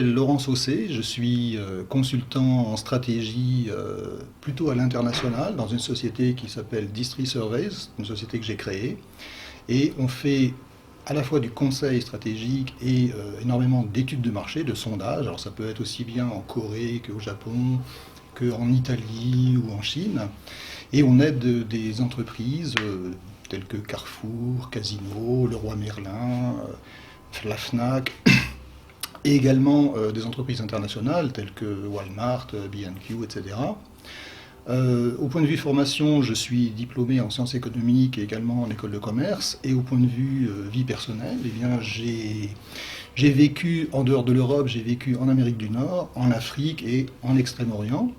m'appelle Laurent Saucé, je suis consultant en stratégie plutôt à l'international dans une société qui s'appelle Distri Surveys, une société que j'ai créée. Et on fait à la fois du conseil stratégique et énormément d'études de marché, de sondage. Alors ça peut être aussi bien en Corée qu'au Japon, qu'en Italie ou en Chine. Et on aide des entreprises telles que Carrefour, Casino, Leroy Merlin, la Fnac, et également des entreprises internationales telles que Walmart, B&Q, etc. Au point de vue formation, je suis diplômé en sciences économiques et également en école de commerce. Et au point de vue vie personnelle, eh bien, j'ai vécu en dehors de l'Europe, j'ai vécu en Amérique du Nord, en Afrique et en Extrême-Orient.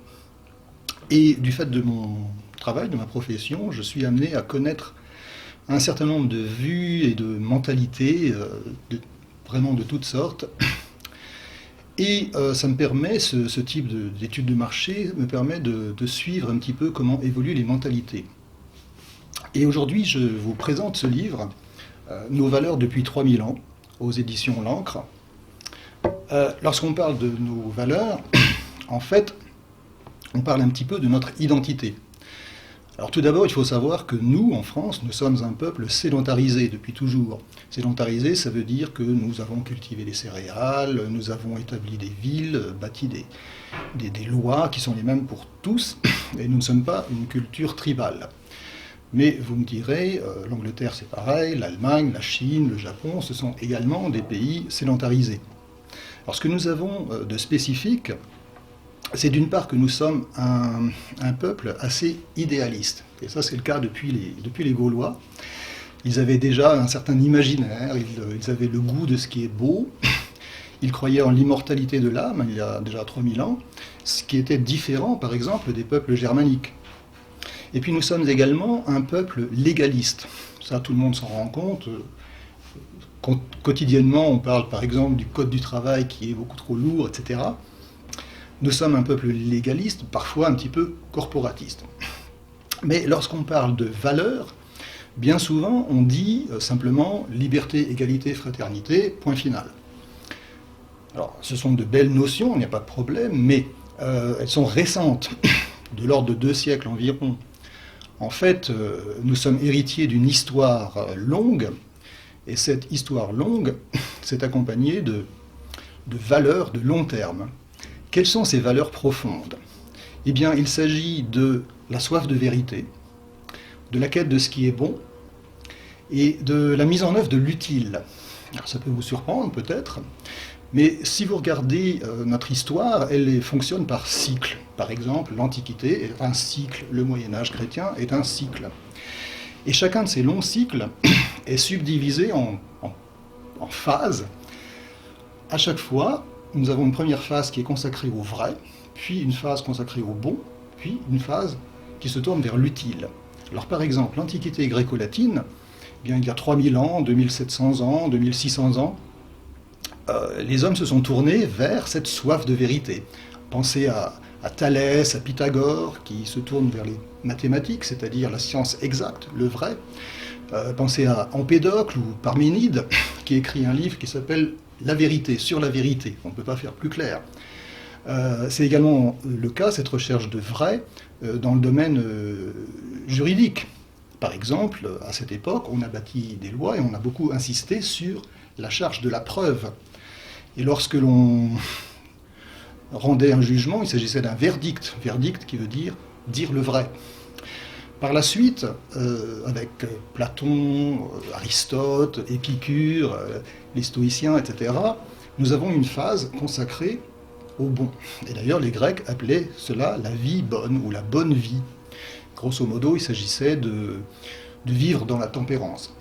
Et du fait de mon travail, de ma profession, je suis amené à connaître un certain nombre de vues et de mentalités, vraiment de toutes sortes. Et ça me permet, ce type d'études de marché, me permet de suivre un petit peu comment évoluent les mentalités. Et aujourd'hui, je vous présente ce livre, Nos valeurs depuis 3000 ans, aux éditions L'Ancre. Lorsqu'on parle de nos valeurs, en fait, on parle un petit peu de notre identité. Alors tout d'abord, il faut savoir que nous, en France, nous sommes un peuple sédentarisé depuis toujours. Sédentarisé, ça veut dire que nous avons cultivé les céréales, nous avons établi des villes, bâti des lois qui sont les mêmes pour tous, et nous ne sommes pas une culture tribale. Mais vous me direz, l'Angleterre c'est pareil, l'Allemagne, la Chine, le Japon, ce sont également des pays sédentarisés. Alors ce que nous avons de spécifique, c'est d'une part que nous sommes un peuple assez idéaliste. Et ça, c'est le cas depuis les Gaulois. Ils avaient déjà un certain imaginaire, ils avaient le goût de ce qui est beau, ils croyaient en l'immortalité de l'âme, il y a déjà 3000 ans, ce qui était différent, par exemple, des peuples germaniques. Et puis nous sommes également un peuple légaliste. Ça, tout le monde s'en rend compte. Quotidiennement, on parle, par exemple, du code du travail qui est beaucoup trop lourd, etc. Nous sommes un peuple légaliste, parfois un petit peu corporatiste. Mais lorsqu'on parle de valeurs, bien souvent on dit simplement liberté, égalité, fraternité, point final. Alors ce sont de belles notions, il n'y a pas de problème, mais elles sont récentes, de l'ordre de 2 siècles environ. En fait, nous sommes héritiers d'une histoire longue, et cette histoire longue s'est accompagnée de valeurs de long terme. Quelles sont ces valeurs profondes? Eh bien, il s'agit de la soif de vérité, de la quête de ce qui est bon, et de la mise en œuvre de l'utile. Alors, ça peut vous surprendre peut-être, mais si vous regardez notre histoire, elle fonctionne par cycle. Par exemple, l'Antiquité est un cycle, le Moyen-Âge chrétien est un cycle. Et chacun de ces longs cycles est subdivisé en phases. À chaque fois, nous avons une première phase qui est consacrée au vrai, puis une phase consacrée au bon, puis une phase qui se tourne vers l'utile. Alors par exemple, l'Antiquité gréco-latine, eh bien, il y a 3000 ans, 2700 ans, 2600 ans, les hommes se sont tournés vers cette soif de vérité. Pensez à Thalès, à Pythagore, qui se tournent vers les mathématiques, c'est-à-dire la science exacte, le vrai. Pensez à Empédocle ou Parménide, qui écrit un livre qui s'appelle La vérité, sur la vérité. On ne peut pas faire plus clair. C'est également le cas, cette recherche de vrai, dans le domaine juridique. Par exemple, à cette époque, on a bâti des lois et on a beaucoup insisté sur la charge de la preuve. Et lorsque l'on rendait un jugement, il s'agissait d'un verdict. Verdict qui veut dire le vrai. Par la suite, avec Platon, Aristote, Épicure, les stoïciens, etc., nous avons une phase consacrée au bon. Et d'ailleurs, les Grecs appelaient cela la vie bonne ou la bonne vie. Grosso modo, il s'agissait de vivre dans la tempérance.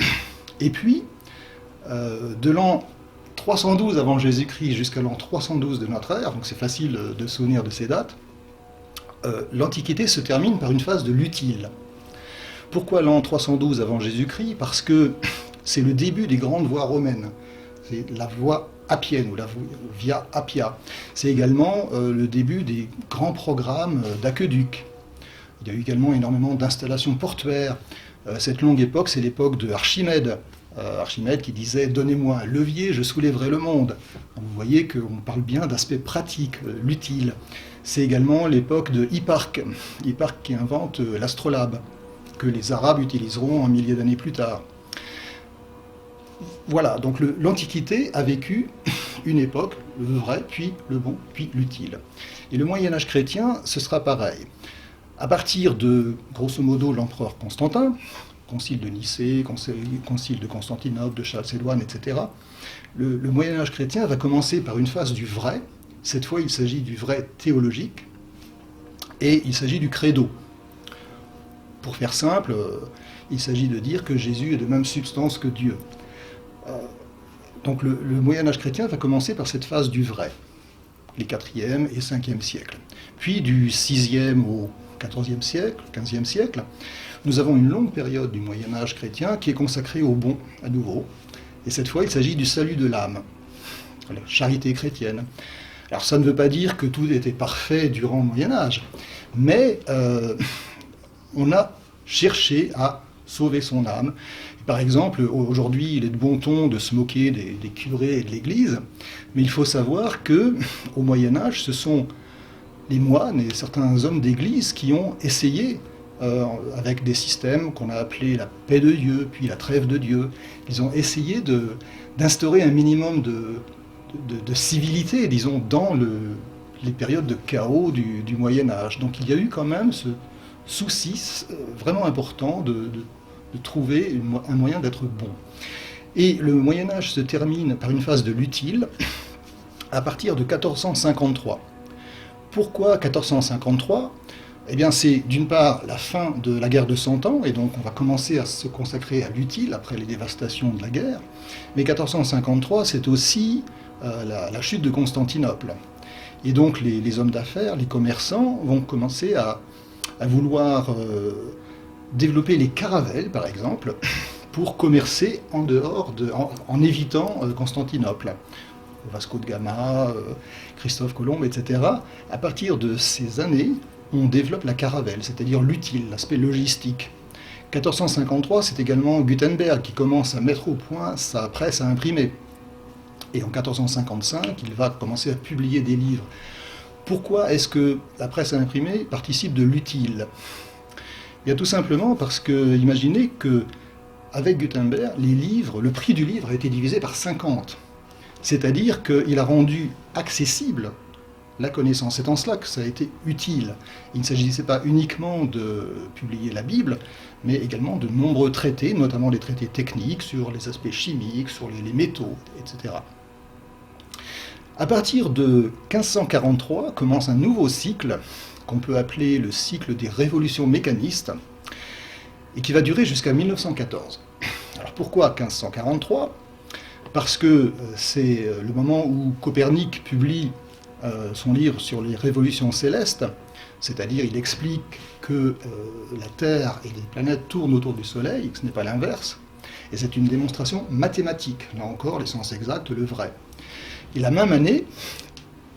Et puis, de l'an 312 avant Jésus-Christ jusqu'à l'an 312 de notre ère, donc c'est facile de se souvenir de ces dates, l'Antiquité se termine par une phase de l'utile. Pourquoi l'an 312 avant Jésus-Christ? Parce que c'est le début des grandes voies romaines. C'est la voie appienne ou la via Appia. C'est également le début des grands programmes d'aqueducs. Il y a eu également énormément d'installations portuaires. Cette longue époque, c'est l'époque de Archimède, Archimède qui disait « Donnez-moi un levier, je soulèverai le monde ». Vous voyez qu'on parle bien d'aspect pratique, l'utile. C'est également l'époque de Hipparque, Hipparque qui invente l'astrolabe, que les Arabes utiliseront un millier d'années plus tard. Voilà, donc l'Antiquité a vécu une époque, le vrai, puis le bon, puis l'utile. Et le Moyen-Âge chrétien, ce sera pareil. À partir de, grosso modo, l'empereur Constantin, concile de Nicée, concile de Constantinople, de Chalcédoine, etc., le Moyen-Âge chrétien va commencer par une phase du vrai. Cette fois, il s'agit du vrai théologique, et il s'agit du credo. Pour faire simple, il s'agit de dire que Jésus est de même substance que Dieu. Donc le Moyen-Âge chrétien va commencer par cette phase du vrai, les 4e et 5e siècles. Puis du 6e au 14e siècle, 15e siècle, nous avons une longue période du Moyen-Âge chrétien qui est consacrée au bon, à nouveau. Et cette fois, il s'agit du salut de l'âme, la charité chrétienne. Alors ça ne veut pas dire que tout était parfait durant le Moyen-Âge, mais on a cherché à sauver son âme. Par exemple, aujourd'hui, il est de bon ton de se moquer des curés et de l'Église, mais il faut savoir qu'au Moyen-Âge, ce sont les moines et certains hommes d'Église qui ont essayé, avec des systèmes qu'on a appelés la paix de Dieu, puis la trêve de Dieu, ils ont essayé d'instaurer un minimum de civilité, disons, dans les périodes de chaos du Moyen-Âge. Donc il y a eu quand même ce souci vraiment important de trouver un moyen d'être bon. Et le Moyen-Âge se termine par une phase de l'utile à partir de 1453. Pourquoi 1453 ? Eh bien, c'est d'une part la fin de la guerre de 100 ans, et donc on va commencer à se consacrer à l'utile après les dévastations de la guerre. Mais 1453, c'est aussi la chute de Constantinople. Et donc les hommes d'affaires, les commerçants vont commencer à vouloir développer les caravelles, par exemple, pour commercer en dehors, en évitant Constantinople. Vasco de Gama, Christophe Colomb, etc. À partir de ces années, on développe la caravelle, c'est-à-dire l'utile, l'aspect logistique. 1453, c'est également Gutenberg qui commence à mettre au point sa presse à imprimer. Et en 1455, il va commencer à publier des livres. Pourquoi est-ce que la presse à imprimer participe de l'utile ? Bien, tout simplement parce que, imaginez que avec Gutenberg, les livres, le prix du livre a été divisé par 50. C'est-à-dire qu'il a rendu accessible la connaissance. C'est en cela que ça a été utile. Il ne s'agissait pas uniquement de publier la Bible, mais également de nombreux traités, notamment des traités techniques sur les aspects chimiques, sur les métaux, etc. À partir de 1543 commence un nouveau cycle qu'on peut appeler le cycle des révolutions mécanistes, et qui va durer jusqu'à 1914. Alors pourquoi 1543 ? Parce que c'est le moment où Copernic publie son livre sur les révolutions célestes, c'est-à-dire il explique que la Terre et les planètes tournent autour du Soleil, et que ce n'est pas l'inverse, et c'est une démonstration mathématique, là encore les sciences exactes, le vrai. Et la même année,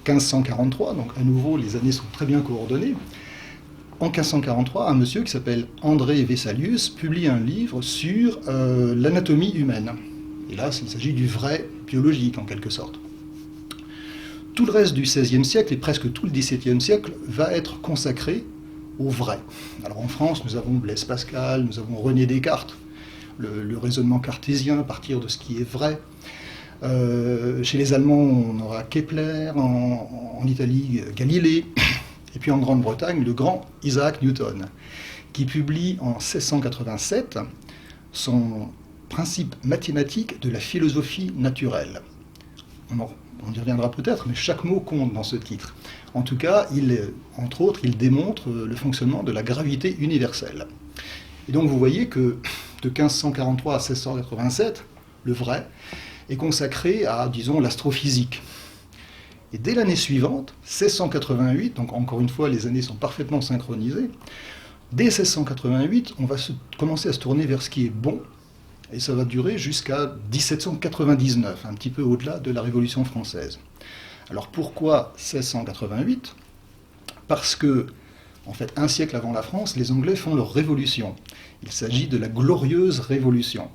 1543, donc à nouveau les années sont très bien coordonnées, en 1543, un monsieur qui s'appelle André Vesalius publie un livre sur l'anatomie humaine. Et là, il s'agit du vrai biologique en quelque sorte. Tout le reste du XVIe siècle et presque tout le XVIIe siècle va être consacré au vrai. Alors en France, nous avons Blaise Pascal, nous avons René Descartes, le raisonnement cartésien à partir de ce qui est vrai. Chez les Allemands, on aura Kepler, en Italie, Galilée, et puis en Grande-Bretagne, le grand Isaac Newton, qui publie en 1687 son principe mathématique de la philosophie naturelle. On y reviendra peut-être, mais chaque mot compte dans ce titre. En tout cas, entre autres, il démontre le fonctionnement de la gravité universelle. Et donc vous voyez que de 1543 à 1687, le vrai est consacré à, disons, l'astrophysique. Et dès l'année suivante, 1688, donc encore une fois, les années sont parfaitement synchronisées, dès 1688, on va commencer à se tourner vers ce qui est bon, et ça va durer jusqu'à 1799, un petit peu au-delà de la Révolution française. Alors pourquoi 1688 ? Parce que, en fait, un siècle avant la France, les Anglais font leur révolution. Il s'agit de la glorieuse Révolution.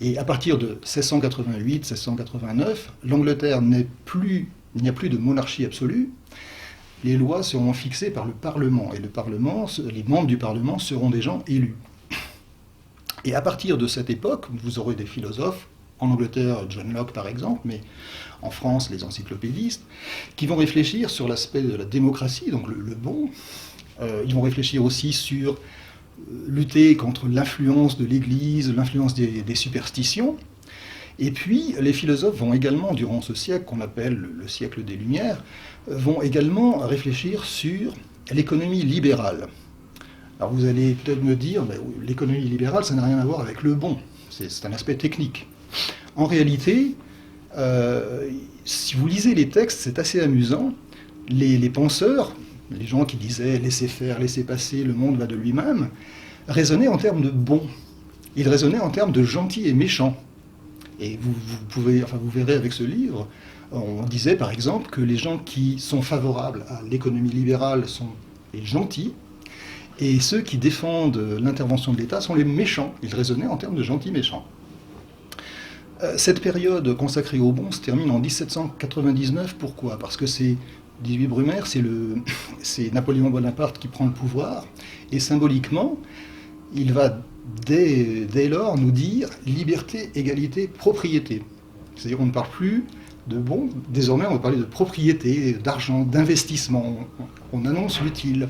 Et à partir de 1688-1689, l'Angleterre il n'y a plus de monarchie absolue. Les lois seront fixées par le Parlement, et les membres du Parlement seront des gens élus. Et à partir de cette époque, vous aurez des philosophes, en Angleterre, John Locke par exemple, mais en France, les encyclopédistes, qui vont réfléchir sur l'aspect de la démocratie, donc le bon. Ils vont réfléchir aussi sur lutter contre l'influence de l'Église, l'influence des superstitions. Et puis, les philosophes vont également, durant ce siècle qu'on appelle le siècle des Lumières, vont également réfléchir sur l'économie libérale. Alors vous allez peut-être me dire, l'économie libérale, ça n'a rien à voir avec le bon, c'est un aspect technique. En réalité, si vous lisez les textes, c'est assez amusant. Les penseurs, les gens qui disaient « laissez faire, laissez passer, le monde va de lui-même », raisonnaient en termes de bon. Ils raisonnaient en termes de gentil et méchant. Et vous verrez avec ce livre, on disait par exemple que les gens qui sont favorables à l'économie libérale sont les gentils, et ceux qui défendent l'intervention de l'État sont les méchants. Ils raisonnaient en termes de gentils méchants. Cette période consacrée au bon se termine en 1799. Pourquoi ? Parce que c'est 18 Brumaire, c'est Napoléon Bonaparte qui prend le pouvoir, et symboliquement, il va dès lors nous dire liberté, égalité, propriété. C'est-à-dire qu'on ne parle plus de bon, désormais on va parler de propriété, d'argent, d'investissement, on annonce l'utile.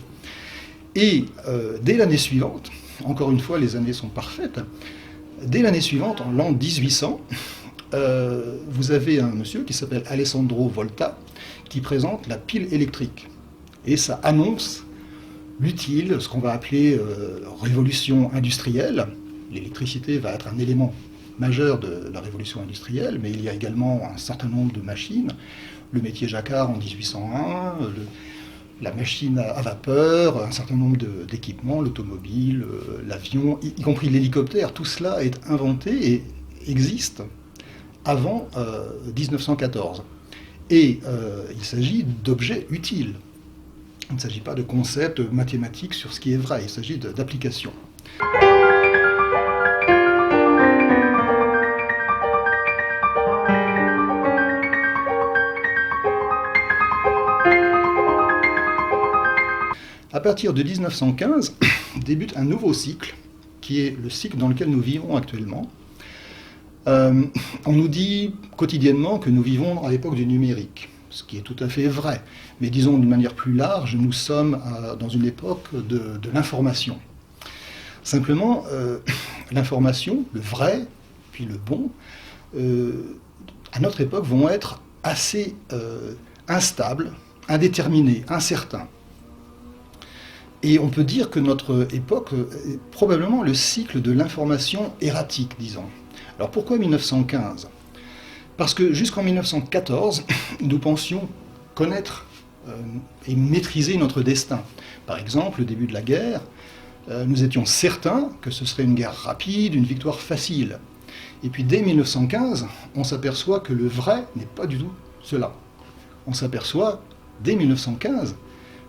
Et dès l'année suivante, encore une fois les années sont parfaites, dès l'année suivante, en l'an 1800, vous avez un monsieur qui s'appelle Alessandro Volta, qui présente la pile électrique. Et ça annonce l'utile, ce qu'on va appeler révolution industrielle. L'électricité va être un élément majeur de la révolution industrielle, mais il y a également un certain nombre de machines. Le métier jacquard en 1801, la machine à vapeur, un certain nombre d'équipements, l'automobile, l'avion, y compris l'hélicoptère. Tout cela est inventé et existe avant 1914. Et il s'agit d'objets utiles. Il ne s'agit pas de concepts mathématiques sur ce qui est vrai, il s'agit d'applications. À partir de 1915, débute un nouveau cycle, qui est le cycle dans lequel nous vivons actuellement. On nous dit quotidiennement que nous vivons à l'époque du numérique, ce qui est tout à fait vrai. Mais disons d'une manière plus large, nous sommes dans une époque de l'information. Simplement, l'information, le vrai, puis le bon, à notre époque vont être assez instables, indéterminés, incertains. Et on peut dire que notre époque est probablement le cycle de l'information erratique, disons. Alors pourquoi 1915 ? Parce que jusqu'en 1914, nous pensions connaître et maîtriser notre destin. Par exemple, au début de la guerre, nous étions certains que ce serait une guerre rapide, une victoire facile. Et puis dès 1915, on s'aperçoit que le vrai n'est pas du tout cela. On s'aperçoit dès 1915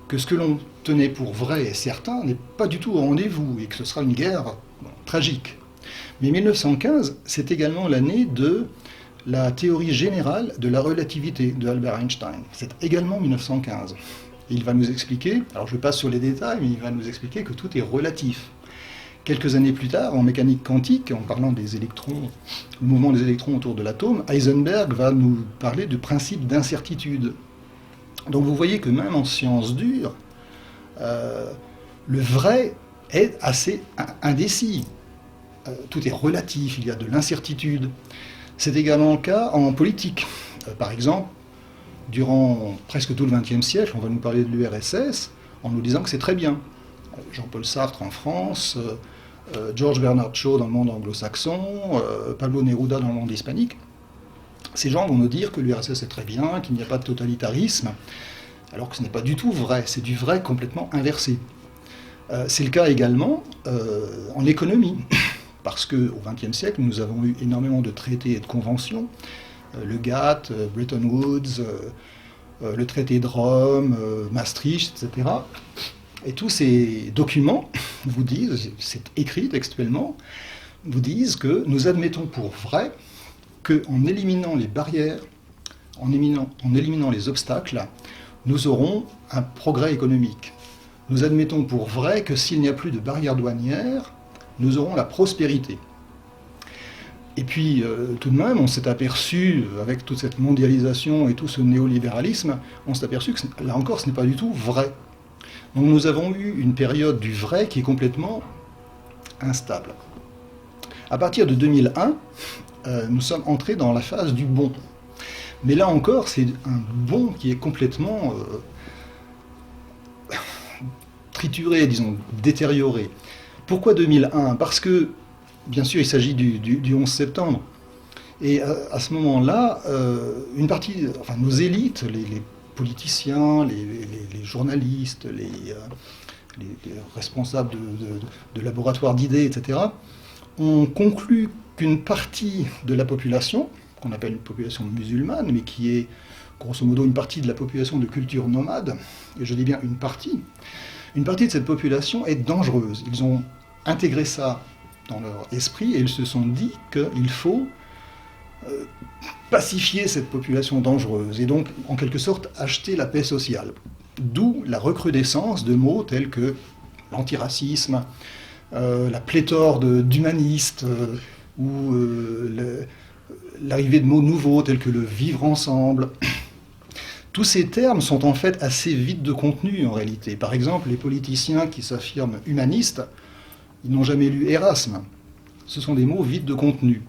que ce que l'on tenait pour vrai et certain n'est pas du tout au rendez-vous et que ce sera une guerre tragique. Mais 1915, c'est également l'année de la théorie générale de la relativité de Albert Einstein. C'est également 1915. Et il va nous expliquer, alors je passe sur les détails, mais il va nous expliquer que tout est relatif. Quelques années plus tard, en mécanique quantique, en parlant des électrons, le mouvement des électrons autour de l'atome, Heisenberg va nous parler du principe d'incertitude. Donc vous voyez que même en sciences dures, le vrai est assez indécis. Tout est relatif, il y a de l'incertitude. C'est également le cas en politique. Par exemple, durant presque tout le XXe siècle, on va nous parler de l'URSS en nous disant que c'est très bien. Jean-Paul Sartre en France, George Bernard Shaw dans le monde anglo-saxon, Pablo Neruda dans le monde hispanique. Ces gens vont nous dire que l'URSS est très bien, qu'il n'y a pas de totalitarisme, alors que ce n'est pas du tout vrai, c'est du vrai complètement inversé. C'est le cas également en économie, parce qu'au XXe siècle, nous avons eu énormément de traités et de conventions, le GATT, Bretton Woods, le traité de Rome, Maastricht, etc. Et tous ces documents vous disent, c'est écrit textuellement, vous disent que nous admettons pour vrai qu'en éliminant les barrières, en éliminant les obstacles, nous aurons un progrès économique. Nous admettons pour vrai que s'il n'y a plus de barrières douanières, nous aurons la prospérité. Et puis, tout de même, on s'est aperçu, avec toute cette mondialisation et tout ce néolibéralisme, on s'est aperçu que, là encore, ce n'est pas du tout vrai. Donc nous avons eu une période du vrai qui est complètement instable. À partir de 2001, nous sommes entrés dans la phase du bon. Mais là encore, c'est un bon qui est complètement trituré, disons, détérioré. Pourquoi 2001 ? Parce que, bien sûr, il s'agit du 11 septembre. Et à ce moment-là, une partie, enfin nos élites, les politiciens, les journalistes, les responsables de laboratoires d'idées, etc., ont conclu qu'une partie de la population, qu'on appelle une population musulmane, mais qui est grosso modo une partie de la population de culture nomade, et je dis bien une partie de cette population est dangereuse. Ils ont intégré ça dans leur esprit et ils se sont dit qu'il faut pacifier cette population dangereuse et donc en quelque sorte acheter la paix sociale. D'où la recrudescence de mots tels que l'antiracisme, la pléthore d'humanistes ou l'arrivée de mots nouveaux tels que le vivre ensemble. Tous ces termes sont en fait assez vides de contenu en réalité. Par exemple, les politiciens qui s'affirment humanistes, ils n'ont jamais lu Erasme. Ce sont des mots vides de contenu.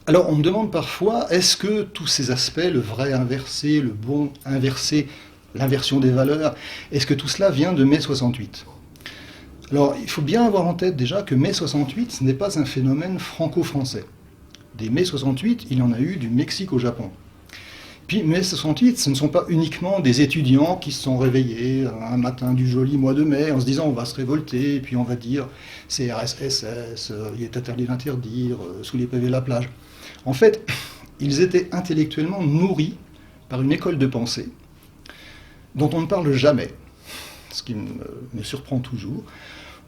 Alors on me demande parfois, est-ce que tous ces aspects, le vrai inversé, le bon inversé, l'inversion des valeurs, est-ce que tout cela vient de mai 68 ? Alors il faut bien avoir en tête déjà que mai 68, ce n'est pas un phénomène franco-français. Des mai 68, il y en a eu du Mexique au Japon. Puis mai 68, ce ne sont pas uniquement des étudiants qui se sont réveillés un matin du joli mois de mai en se disant on va se révolter, et puis on va dire CRSSS, il est interdit d'interdire, sous les pavés la plage. En fait, ils étaient intellectuellement nourris par une école de pensée dont on ne parle jamais, ce qui me surprend toujours.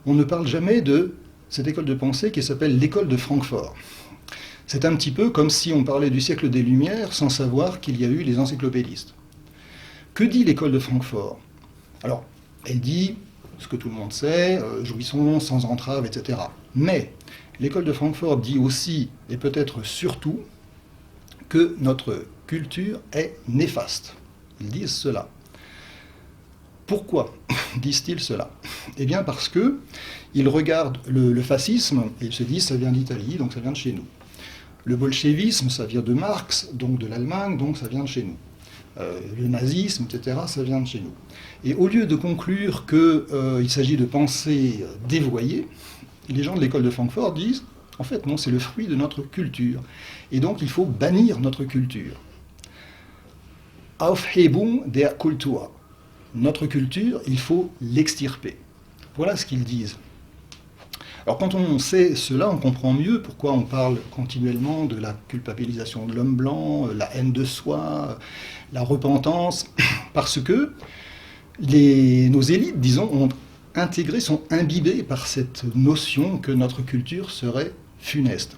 On ne parle jamais de cette école de pensée qui s'appelle l'école de Francfort. C'est un petit peu comme si on parlait du siècle des Lumières sans savoir qu'il y a eu les encyclopédistes. Que dit l'école de Francfort ? Alors, elle dit ce que tout le monde sait, jouissons sans entrave, etc. Mais l'école de Francfort dit aussi, et peut-être surtout, que notre culture est néfaste. Ils disent cela. Pourquoi disent-ils cela ? Eh bien parce qu'ils regardent le fascisme et ils se disent ça vient d'Italie, donc ça vient de chez nous. Le bolchevisme, ça vient de Marx, donc de l'Allemagne, donc ça vient de chez nous. Le nazisme, etc., ça vient de chez nous. Et au lieu de conclure qu'il s'agit de pensées dévoyées, les gens de l'école de Francfort disent, en fait non, c'est le fruit de notre culture. Et donc il faut bannir notre culture. Aufhebung der Kultur. Notre culture, il faut l'extirper. Voilà ce qu'ils disent. Alors quand on sait cela, on comprend mieux pourquoi on parle continuellement de la culpabilisation de l'homme blanc, la haine de soi, la repentance, parce que nos élites, disons, ont intégré, sont imbibées par cette notion que notre culture serait funeste.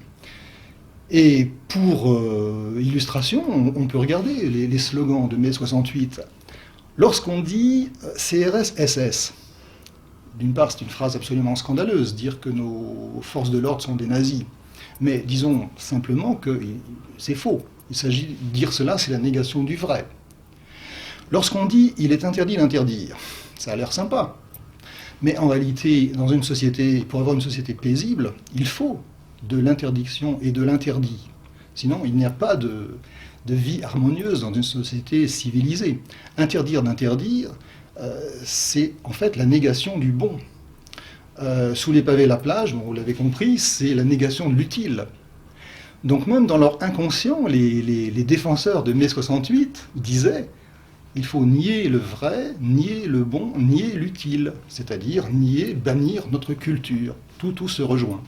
Et pour illustration, on peut regarder les slogans de mai 68. Lorsqu'on dit CRSSS, d'une part, c'est une phrase absolument scandaleuse, dire que nos forces de l'ordre sont des nazis. Mais disons simplement que c'est faux. Il s'agit de dire cela, c'est la négation du vrai. Lorsqu'on dit « il est interdit d'interdire », ça a l'air sympa. Mais en réalité, dans une société, pour avoir une société paisible, il faut de l'interdiction et de l'interdit. Sinon, il n'y a pas de vie harmonieuse dans une société civilisée. Interdire d'interdire, c'est en fait la négation du bon. Sous les pavés la plage, bon, vous l'avez compris, c'est la négation de l'utile. Donc même dans leur inconscient, les défenseurs de mai 68 disaient il faut nier le vrai, nier le bon, nier l'utile, c'est-à-dire nier, bannir notre culture. Tout se rejoint.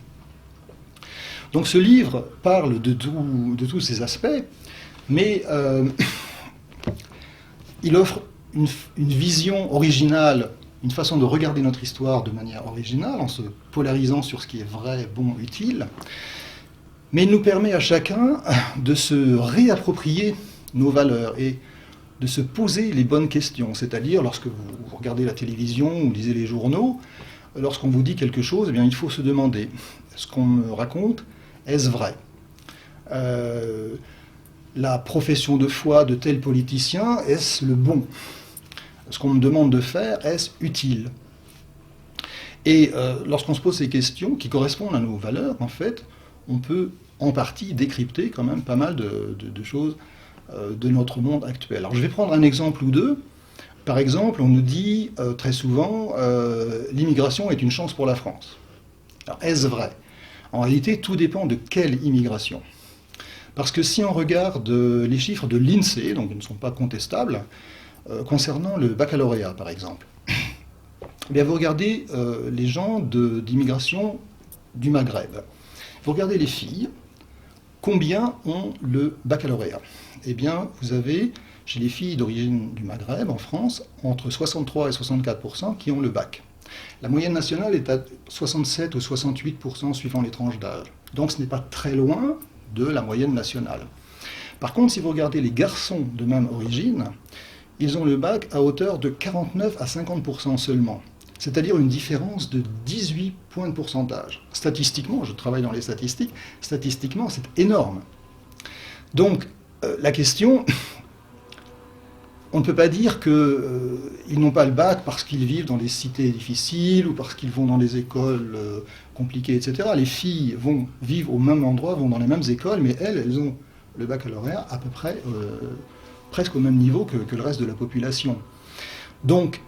Donc ce livre parle de tous ces aspects, mais il offre une vision originale une façon de regarder notre histoire de manière originale, en se polarisant sur ce qui est vrai, bon, utile. Mais il nous permet à chacun de se réapproprier nos valeurs et de se poser les bonnes questions. C'est-à-dire, lorsque vous regardez la télévision ou lisez les journaux, lorsqu'on vous dit quelque chose, eh bien, il faut se demander, ce qu'on me raconte, est-ce vrai ? La profession de foi de tel politicien, est-ce le bon ? Ce qu'on me demande de faire, est-ce utile ? Et lorsqu'on se pose ces questions qui correspondent à nos valeurs, en fait, on peut en partie décrypter quand même pas mal de choses de notre monde actuel. Alors je vais prendre un exemple ou deux. Par exemple, on nous dit très souvent l'immigration est une chance pour la France. Alors est-ce vrai ? En réalité, tout dépend de quelle immigration. Parce que si on regarde les chiffres de l'INSEE, donc ils ne sont pas contestables, concernant le baccalauréat par exemple, eh bien, vous regardez les gens d'immigration du Maghreb. Vous regardez les filles, combien ont le baccalauréat ? Eh bien, vous avez, chez les filles d'origine du Maghreb, en France, entre 63 et 64% qui ont le bac. La moyenne nationale est à 67 ou 68% suivant les tranches d'âge. Donc ce n'est pas très loin de la moyenne nationale. Par contre, si vous regardez les garçons de même origine, ils ont le bac à hauteur de 49 à 50% seulement. C'est-à-dire une différence de 18 points de pourcentage. Statistiquement, je travaille dans les statistiques, statistiquement c'est énorme. Donc la question, on ne peut pas dire qu'ils n'ont pas le bac parce qu'ils vivent dans des cités difficiles ou parce qu'ils vont dans des écoles compliquées, etc. Les filles vivent au même endroit, vont dans les mêmes écoles, mais elles ont le baccalauréat à peu près presque au même niveau que le reste de la population. Donc,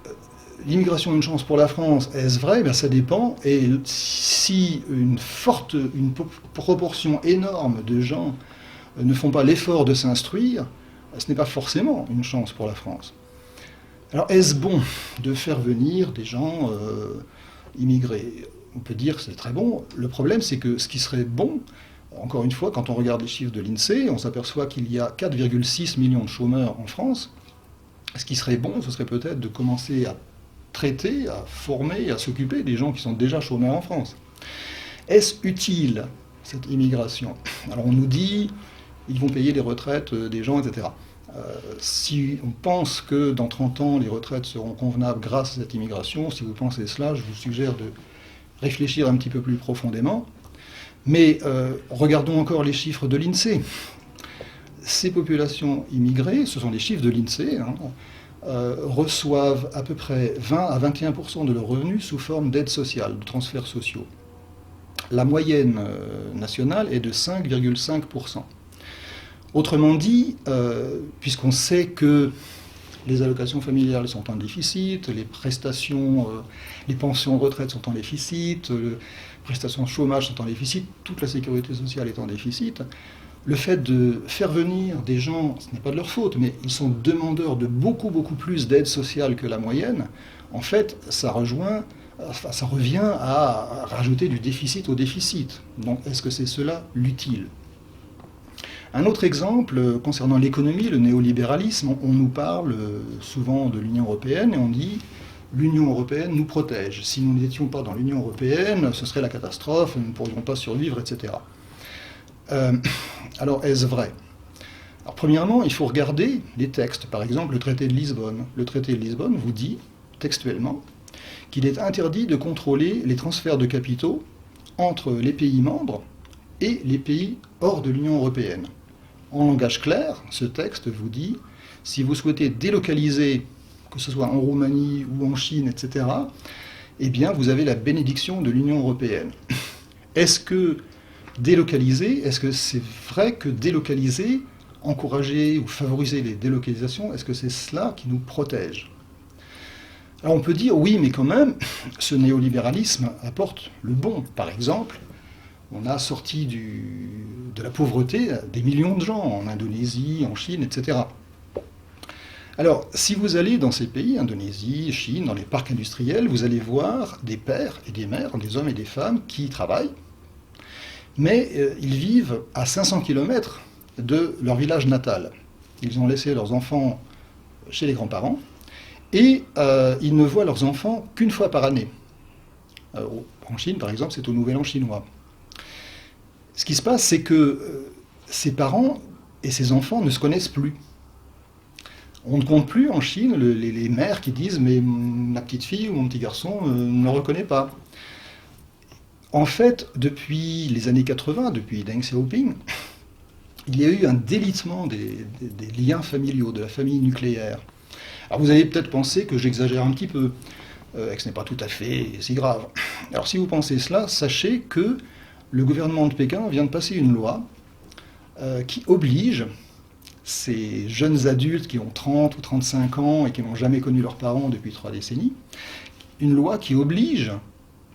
l'immigration est une chance pour la France, est-ce vrai ? Ça dépend. Et si une proportion énorme de gens ne font pas l'effort de s'instruire, ce n'est pas forcément une chance pour la France. Alors, est-ce bon de faire venir des gens immigrés ? On peut dire que c'est très bon. Le problème, c'est que ce qui serait bon, encore une fois, quand on regarde les chiffres de l'INSEE, on s'aperçoit qu'il y a 4,6 millions de chômeurs en France. Ce qui serait bon, ce serait peut-être de commencer à traiter, à former, à s'occuper des gens qui sont déjà chômeurs en France. Est-ce utile, cette immigration ? Alors on nous dit, ils vont payer les retraites des gens, etc. Si on pense que dans 30 ans, les retraites seront convenables grâce à cette immigration, si vous pensez cela, je vous suggère de réfléchir un petit peu plus profondément. Mais regardons encore les chiffres de l'INSEE. Ces populations immigrées, ce sont les chiffres de l'INSEE, reçoivent à peu près 20 à 21% de leurs revenus sous forme d'aide sociale, de transferts sociaux. La moyenne nationale est de 5,5%. Autrement dit, puisqu'on sait que les allocations familiales sont en déficit, les prestations, les pensions retraite sont en déficit, les prestations de chômage sont en déficit, toute la sécurité sociale est en déficit. Le fait de faire venir des gens, ce n'est pas de leur faute, mais ils sont demandeurs de beaucoup, beaucoup plus d'aide sociale que la moyenne, en fait, ça revient à rajouter du déficit au déficit. Donc, est-ce que c'est cela l'utile ? Un autre exemple, concernant l'économie, le néolibéralisme, on nous parle souvent de l'Union européenne et on dit « l'Union européenne nous protège. Si nous n'étions pas dans l'Union européenne, ce serait la catastrophe, nous ne pourrions pas survivre, etc. » Alors, est-ce vrai ? Alors, premièrement, il faut regarder les textes. Par exemple, le traité de Lisbonne. Le traité de Lisbonne vous dit, textuellement, qu'il est interdit de contrôler les transferts de capitaux entre les pays membres et les pays hors de l'Union européenne. En langage clair, ce texte vous dit, si vous souhaitez délocaliser, que ce soit en Roumanie ou en Chine, etc., eh bien, vous avez la bénédiction de l'Union européenne. Est-ce que c'est vrai que délocaliser, encourager ou favoriser les délocalisations, est-ce que c'est cela qui nous protège ? Alors on peut dire, oui, mais quand même, ce néolibéralisme apporte le bon. Par exemple, on a sorti de la pauvreté des millions de gens en Indonésie, en Chine, etc. Alors, si vous allez dans ces pays, Indonésie, Chine, dans les parcs industriels, vous allez voir des pères et des mères, des hommes et des femmes qui travaillent, mais ils vivent à 500 km de leur village natal. Ils ont laissé leurs enfants chez les grands-parents, et ils ne voient leurs enfants qu'une fois par année. En Chine, par exemple, c'est au Nouvel An chinois. Ce qui se passe, c'est que ces parents et ces enfants ne se connaissent plus. On ne compte plus en Chine les mères qui disent « mais ma petite fille ou mon petit garçon ne me reconnaît pas ». En fait, depuis les années 80, depuis Deng Xiaoping, il y a eu un délitement des liens familiaux, de la famille nucléaire. Alors vous avez peut-être pensé que j'exagère un petit peu, et que ce n'est pas tout à fait si grave. Alors si vous pensez cela, sachez que le gouvernement de Pékin vient de passer une loi qui oblige ces jeunes adultes qui ont 30 ou 35 ans et qui n'ont jamais connu leurs parents depuis 3 décennies, une loi qui oblige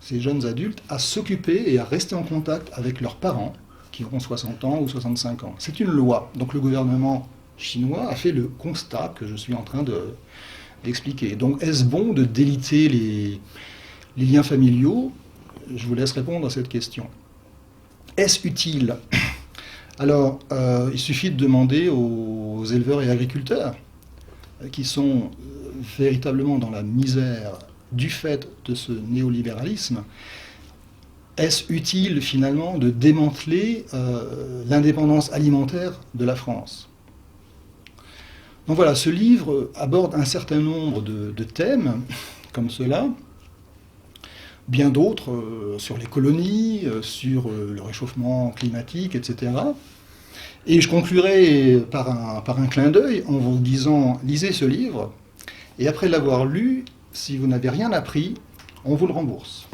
ces jeunes adultes à s'occuper et à rester en contact avec leurs parents qui auront 60 ans ou 65 ans. C'est une loi. Donc le gouvernement chinois a fait le constat que je suis en train d'expliquer. Donc est-ce bon de déliter les liens familiaux? Je vous laisse répondre à cette question. Est-ce utile? Alors, il suffit de demander aux éleveurs et agriculteurs qui sont véritablement dans la misère du fait de ce néolibéralisme. Est-ce utile finalement de démanteler l'indépendance alimentaire de la France? Donc voilà, ce livre aborde un certain nombre de thèmes comme cela, bien d'autres sur les colonies, sur le réchauffement climatique, etc. Et je conclurai par un clin d'œil en vous disant, lisez ce livre, et après l'avoir lu, si vous n'avez rien appris, on vous le rembourse.